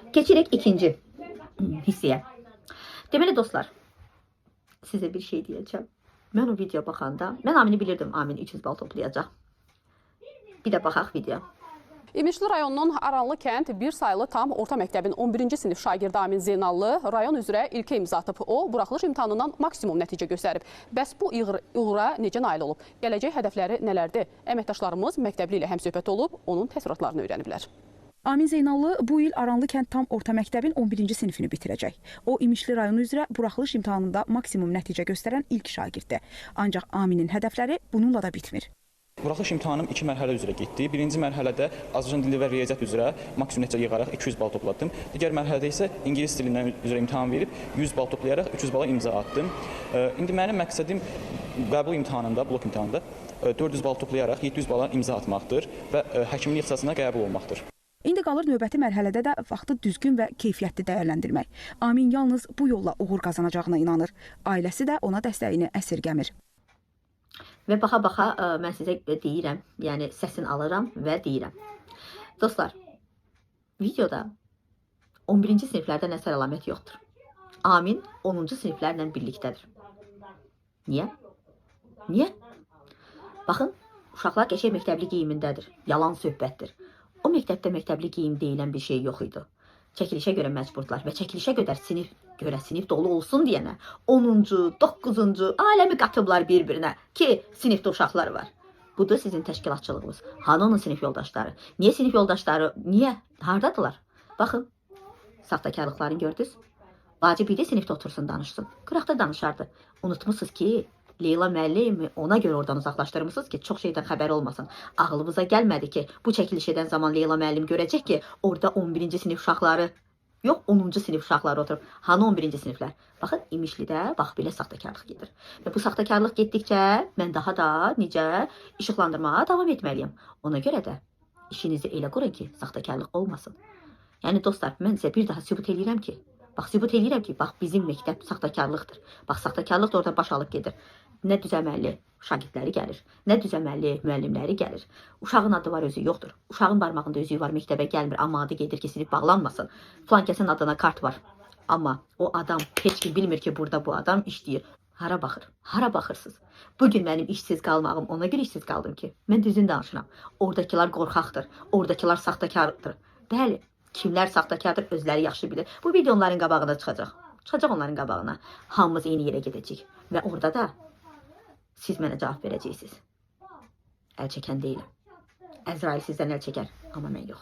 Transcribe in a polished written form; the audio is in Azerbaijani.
Geçerek ikinci hissəyə. Deməli dostlar, sizə bir şey deyəcəm. Mən o videoya baxanda, mən Amini bilirdim, Amin 300 bal toplayacaq. Bir də baxaq video. İmişli rayonunun Aranlı kənd bir sayılı tam orta məktəbin 11-ci sinif şagirdi Amin Zeynallı rayon üzrə ilkə imza atıb. O, buraxılış imtahanından maksimum nəticə göstərib. Bəs bu uğura necə nail olub? Gələcək hədəfləri nələrdir? Əməkdaşlarımız məktəbli ilə həmsöhbət olub, onun təsərrüfatlarını öyrəniblər. Amin Zeynallı bu il Aranlı kənd tam orta məktəbin 11-ci sinifini bitirəcək. O, İmişli rayonu üzrə buraxılış imtahanında maksimum nəticə göstərən ilk şagirddir. Ancaq Aminin hədəfləri bununla da bitmir. Buraxılış imtahanım 2 mərhələ üzrə getdi. Birinci mərhələdə Azərbaycan dili və riyaziyyat üzrə maksimum nəticə yığaraq 200 bal topladım. Digər mərhələdə isə ingilis dilindən üzrə imtahan verib 100 bal toplayaraq 300 bala imza attım. İndi mənim məqsədim qəbul imtahanında, blok imtahanında 400 bal toplayaraq 700 bala imza atmaqdır və həkimlik ixtisasına qəbul olmaqdır. İndi qalır növbəti mərhələdə də vaxtı düzgün və keyfiyyətli dəyərləndirmək. Amin yalnız bu yolla uğur qazanacağına inanır. Ailəsi də ona dəstəyini əsirgəmir. Və baxa-baxa mən sizə deyirəm, yəni səsini alıram və deyirəm. Dostlar, videoda 11-ci siniflərdən əsər əlamət yoxdur. Amin 10-cu siniflərlə birlikdədir. Niyə? Niyə? Baxın, uşaqlar qəşəng məktəbli geyimindədir. Yalan söhbətdir. O məktəbdə məktəbli geyim deyilən bir şey yox idi. Çəkilişə görə məcburdular və çəkilişə görə sinif dolu olsun deyənə 10-cu, 9-cu aləmi qatıblar bir-birinə ki, sinifdə uşaqlar var. Bu da sizin təşkilatçılığınız. Hanı onun sinif yoldaşları? Niyə sinif yoldaşları? Niyə? Hardadılar? Baxın, saxtakarlıqlarını gördünüz. Vacib idi sinifdə otursun, danışsın. Qıraqda danışardı. Unutmuşsunuz ki, Leyla müəllimi ona görə oradan uzaqlaşdırmışsınız ki, çox şeydən xəbər olmasın. Ağlımıza gəlmədi ki, bu çəkiliş edən zaman Leyla müəllim görəcək ki, orada 11-ci sinif uşaqları, yox 10-cu sinif uşaqları oturub. Hanı 11-ci siniflər? Baxın, İmişlidə bax belə saxtakarlıq gedir. Və bu saxtakarlıq getdikcə mən daha da necə işıqlandırmağa davam etməliyim. Ona görə də işinizi elə qurun ki, saxtakarlıq olmasın. Yəni dostlar, mən sizə bir daha sübut eləyirəm ki, bax bizim məktəb saxtakarlıqdır. Bax, saxtakarlıq da orada baş alıb gedir. Nə düzəməlli şagirdləri gəlir, nə düzəməlli müəllimləri gəlir. Uşağın adı var, özü yoxdur. Uşağın barmağında özü var, məktəbə gəlmir, amma adı gedir ki, sinif bağlanmasın. Flankəsin adına kart var. Amma o adam, heç kim bilmir ki, burada bu adam işləyir. Hara baxır? Hara baxırsınız? Bugün mənim işsiz qalmağım ona görə işsiz qaldım ki, mən düzün danışıram. Oradakılar qorxaqdır, oradakılar saxtakardır. Bəli, kimlər saxtakardır, özləri yaxşı bilir. Bu video onların qabağına çıxacaq. Çıxacaq onların qabağına. Hamımız eyni yerə gedəcək. Və orada da siz mənə cavab verəcəksiniz. Əl çəkən deyiləm. Əzrail sizdən əl çəkər, amma mən yox.